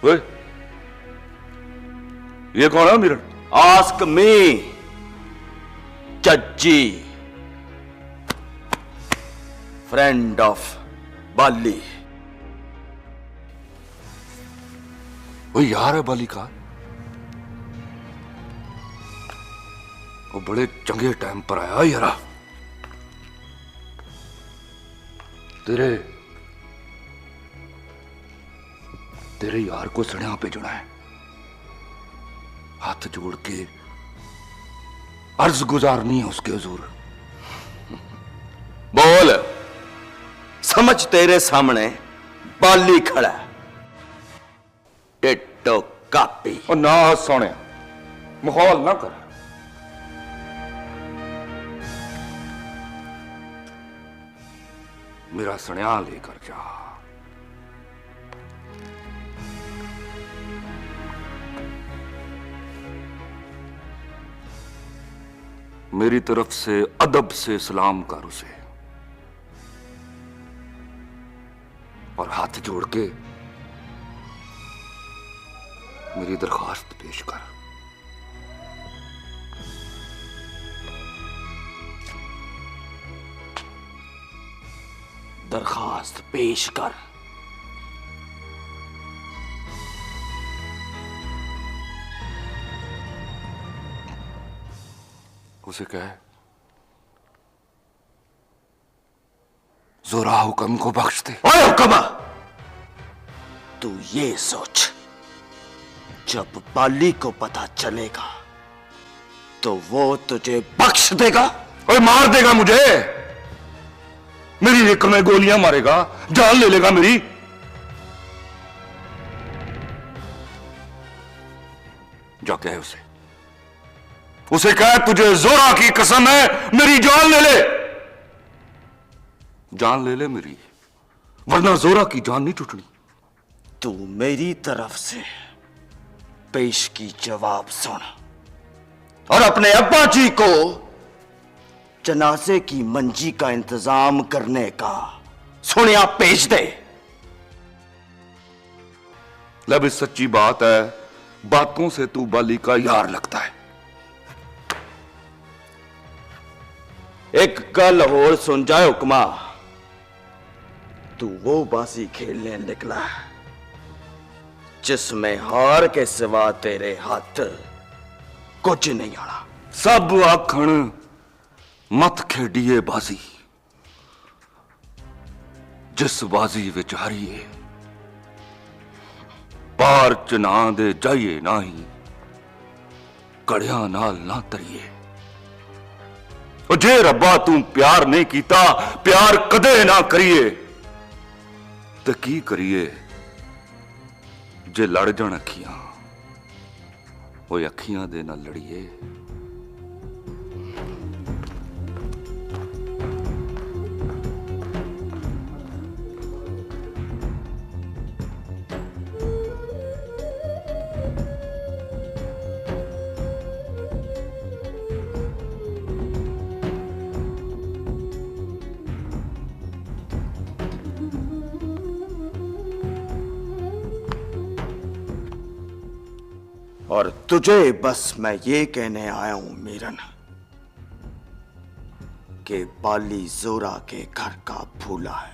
ओए, ये कौन है मिरन? आस्क मी चच्ची, फ्रेंड ऑफ बाली। वो यार है बाली का, वो बड़े चंगे टाइम पर आया यारा। तेरे यार को सड़िया पे जुड़ा है, हाथ जोड़ के अर्ज गुजारनी है उसके हुजूर। बोल, समझ तेरे सामने बाली खड़ा है, टिट्टो कापी। और ना सोने माहौल ना कर। मेरा सन्या लेकर जा। मेरी तरफ से अदब से सलाम कर उसे, और हाथ जोड़ के मेरी दरखास्त पेश कर। दरखास्त पेश कर। उसे कहे जोरा हुक्म को बख्श दे। ओए हुक्मा, तू ये सोच, जब बाली को पता चलेगा तो वो तुझे बख्श देगा? ओए मार देगा मुझे, मेरी एक में गोलियां मारेगा, जान ले लेगा मेरी। जा कहे उसे कह तुझे जोरा की कसम है, मेरी जान ले ले, जान ले ले मेरी, वरना जोरा की जान नहीं छूटनी। तू मेरी तरफ से पेश की जवाब सुन, और अपने अब्बा जी को जनाजे की मंजी का इंतजाम करने का सुनिया भेज दे। लब सच्ची बात है, बातों से तू बाली का यार लगता है। एक गल होर सुन जाए हुक्मा, तू वो बाजी खेलने निकला जिसमें हार के सिवा तेरे हाथ कुछ नहीं आना। सब आखण मत खेडिए बाजी, जिस बाजी विच हारीए पार च ना दे जाइए ना ही कड़ियां नाल ना तरिए। जे रब्बा तू प्यार नहीं कीता, प्यार कदे ना करिए, ते की करिए जे लड़ जाण अखियां, वो अखियां दे ना लड़िए। और तुझे बस मैं ये कहने आया हूं मीरन, कि बाली जोरा के घर का भूला है।